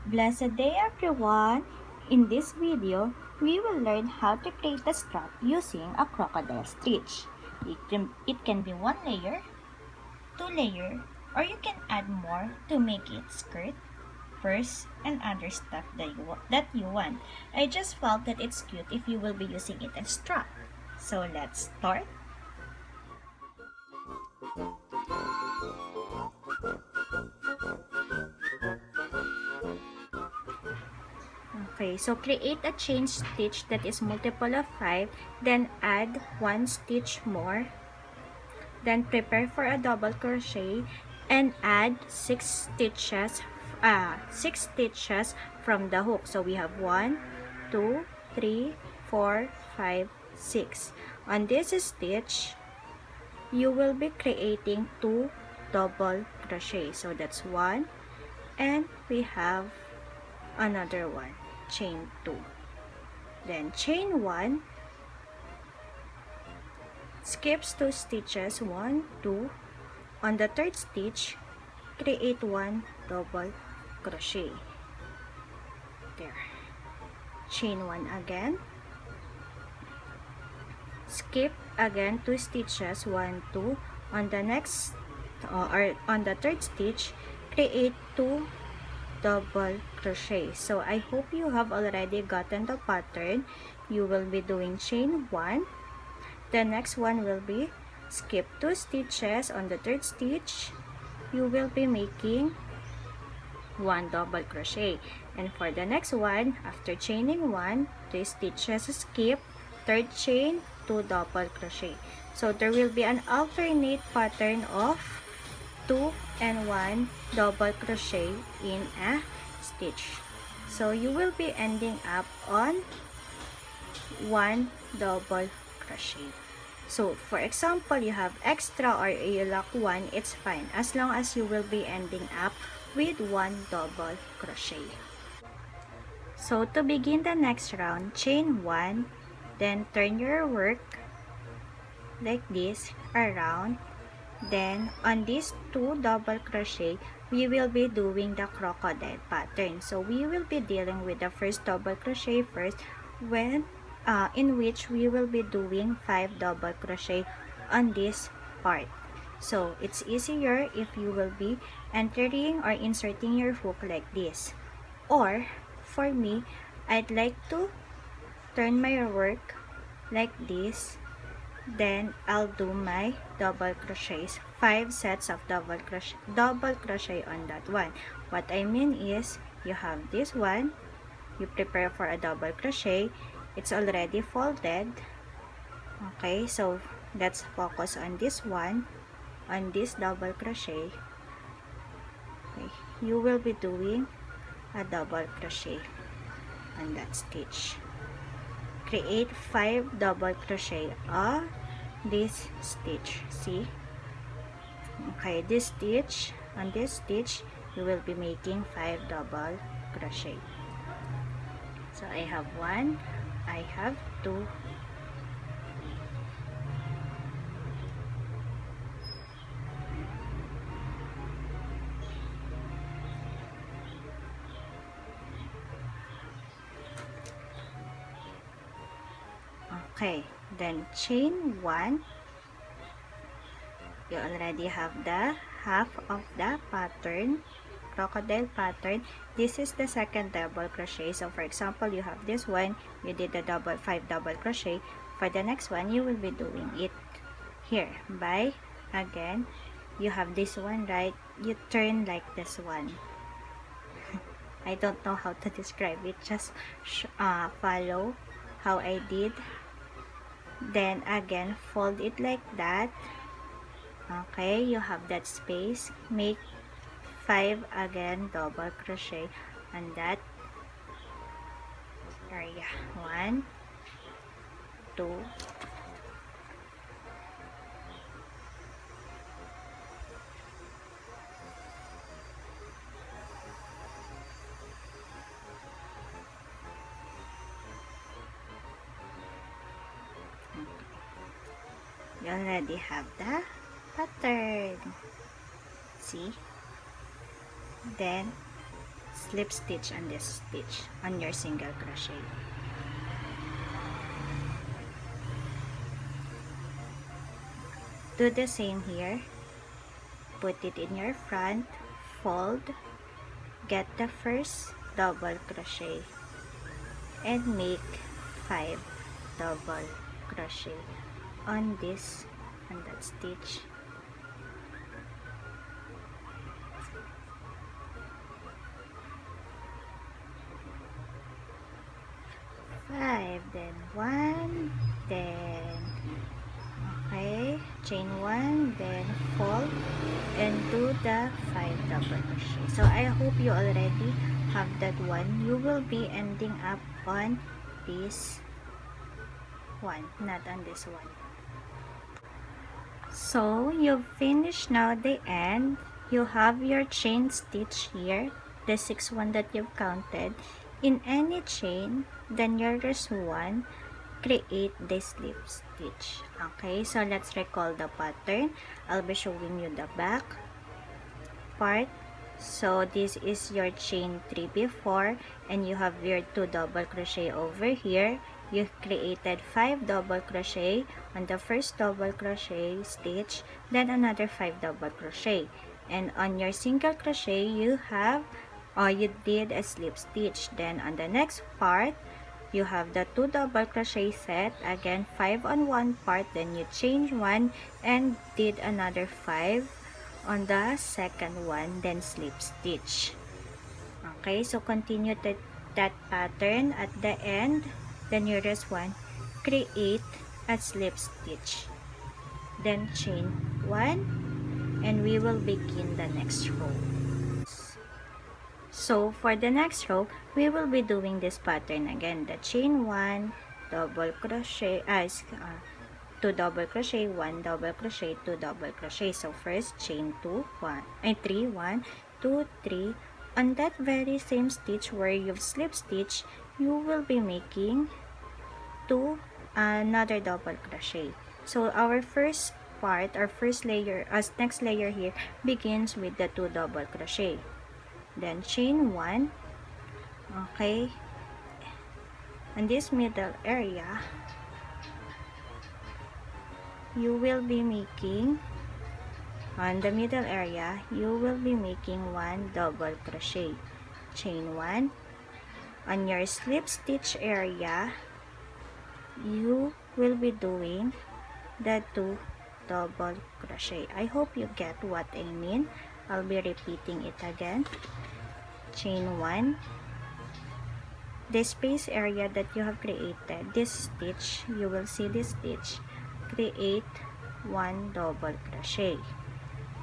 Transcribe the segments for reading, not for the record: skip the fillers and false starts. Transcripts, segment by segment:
Blessed day everyone! In this video, we will learn how to create a strap using a crocodile stitch. It can be one layer, two layer, or you can add more to make it skirt, purse, and other stuff that you want. I just felt that it's cute if you will be using it as strap. So let's start. Okay, so create a chain stitch that is multiple of 5, then add 1 stitch more, then prepare for a double crochet and add 6 stitches from the hook. So we have 1, 2, 3, 4, 5, 6. On this stitch, you will be creating 2 double crochet. So that's 1, and we have another one, chain 2, then chain 1, skips 2 stitches, 1, 2. On the third stitch, create 1 double crochet. There. Chain 1 again. Skip again 2 stitches, 1, 2. On the next or on the third stitch, create 2 double crochet. So I hope you have already gotten the pattern. You will be doing chain 1. The next one will be skip 2 stitches. On the third stitch, you will be making 1 double crochet. And for the next one, after chaining 1, 3 stitches skip, third chain, 2 double crochet. So there will be an alternate pattern of 2 and 1 double crochet in a stitch. So you will be ending up on 1 double crochet. So for example, you have extra or you lack 1, it's fine as long as you will be ending up with 1 double crochet. So to begin the next round, chain 1, then turn your work like this around. Then on these 2 double crochet, we will be doing the crocodile pattern. So we will be dealing with the first double crochet first, in which we will be doing 5 double crochet on this part. So it's easier if you will be entering or inserting your hook like this. Or for me, I'd like to turn my work like this. Then I'll do my double crochets, 5 sets of double crochet on that one. What I mean is, you have this one, you prepare for a double crochet, it's already folded. Okay, so let's focus on this one, on this double crochet. Okay, you will be doing a double crochet on that stitch. Create 5 double crochet on this stitch. See? Okay, this stitch, on this stitch, you will be making 5 double crochet. So I have 1, I have 2, okay, then chain 1. You already have the half of the pattern, crocodile pattern. This is the second double crochet. So for example, you have this one, you did the 5 double crochet. For the next one, you will be doing it here by, again, you have this one, right? You turn like this one. I don't know how to describe it, just follow how I did. Then again, fold it like that. Okay, you have that space. Make 5 again double crochet on that area. 1, 2, you already have the pattern. See? Then slip stitch on this stitch on your single crochet. Do the same here. Put it in your front, fold, get the first double crochet, and make 5 double crochet on that stitch. Five, then 1, then okay, chain 1, then fold and do the 5 double crochet. So I hope you already have that one. You will be ending up on this one, not on this one. So you've finished now the end. You have your chain stitch here, the 6 one that you've counted. In any chain, the nearest one, create the slip stitch. Okay, so let's recall the pattern. I'll be showing you the back part. So this is your chain 3 before, and you have your 2 double crochet over here. You created 5 double crochet on the first double crochet stitch, then another 5 double crochet, and on your single crochet you have you did a slip stitch. Then on the next part you have the 2 double crochet set, again 5 on one part, then you change 1 and did another 5 on the second one, then slip stitch. Okay, so continue that pattern. At the end, the nearest one, create a slip stitch, then chain 1, and we will begin the next row. So for the next row, we will be doing this pattern again, the chain 1, double crochet, 2 double crochet, 1 double crochet, 2 double crochet. So first chain 2, 3, 1, 2, 3. On that very same stitch where you've slip stitch, you will be making another double crochet. So our first part, our first layer, next layer here begins with the 2 double crochet. Then chain 1. Okay, in this middle area, you will be making, on the middle area, you will be making 1 double crochet, chain 1. On your slip stitch area, you will be doing the 2 double crochet. I hope you get what I mean. I'll be repeating it again. Chain 1. The space area that you have created, this stitch, you will see this stitch, create 1 double crochet,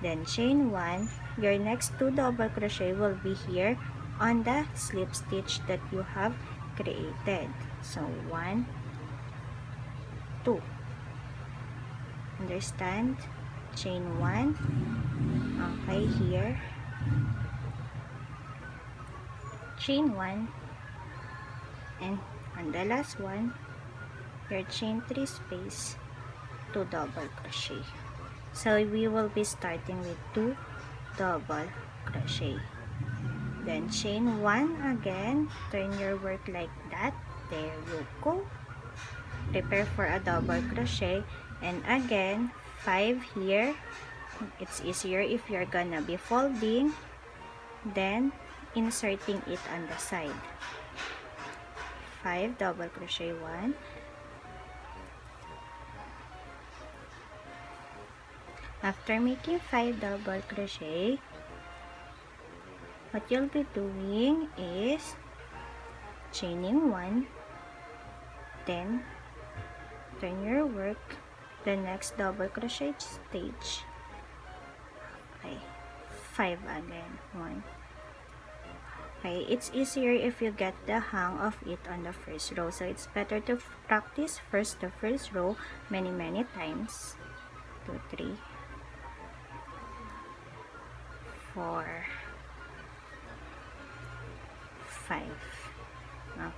then chain 1. Your next 2 double crochet will be here on the slip stitch that you have created. So 1, 2. Understand? Chain 1. Okay, here chain 1, and on the last one, your chain 3 space, 2 double crochet. So we will be starting with 2 double crochet, then chain 1 again, turn your work like that, there you go, prepare for a double crochet, and again 5 here. It's easier if you're gonna be folding, then inserting it on the side. 5 double crochet, 1. After making 5 double crochet, what you'll be doing is chaining 1, then turn your work the next double crochet stage. Okay, 5 again, 1. Okay, it's easier if you get the hang of it on the first row, so it's better to practice first the first row many times. 2, 3, 4, 5.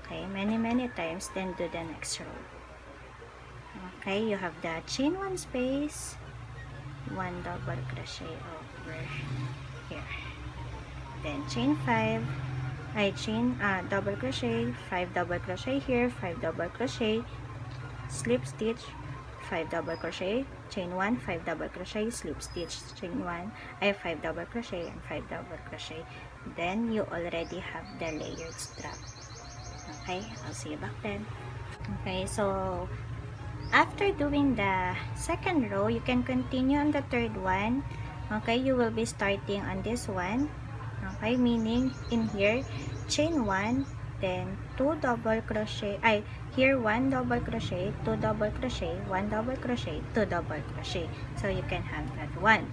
Okay, many times, then do the next row. Okay, you have the chain 1 space, 1 double crochet over here, then chain 5, I chain double crochet, 5 double crochet here, 5 double crochet, slip stitch, 5 double crochet, chain 1, 5 double crochet, slip stitch, chain 1, I 5 double crochet and 5 double crochet. Then you already have the layered strap. Okay, I'll see you back then. Okay, so after doing the second row, you can continue on the third one. Okay, you will be starting on this one. Okay, meaning in here, chain 1, then 2 double crochet, here 1 double crochet, 2 double crochet, 1 double crochet, 2 double crochet. So you can have that one.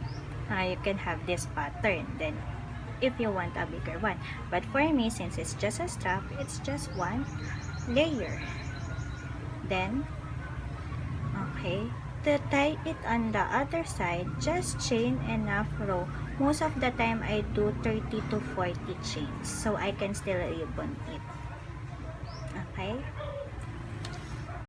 You can have this pattern then if you want a bigger one. But for me, since it's just a strap, it's just one layer. Then, okay, to tie it on the other side, just chain enough row. Most of the time, I do 30 to 40 chains so I can still ribbon it. Okay,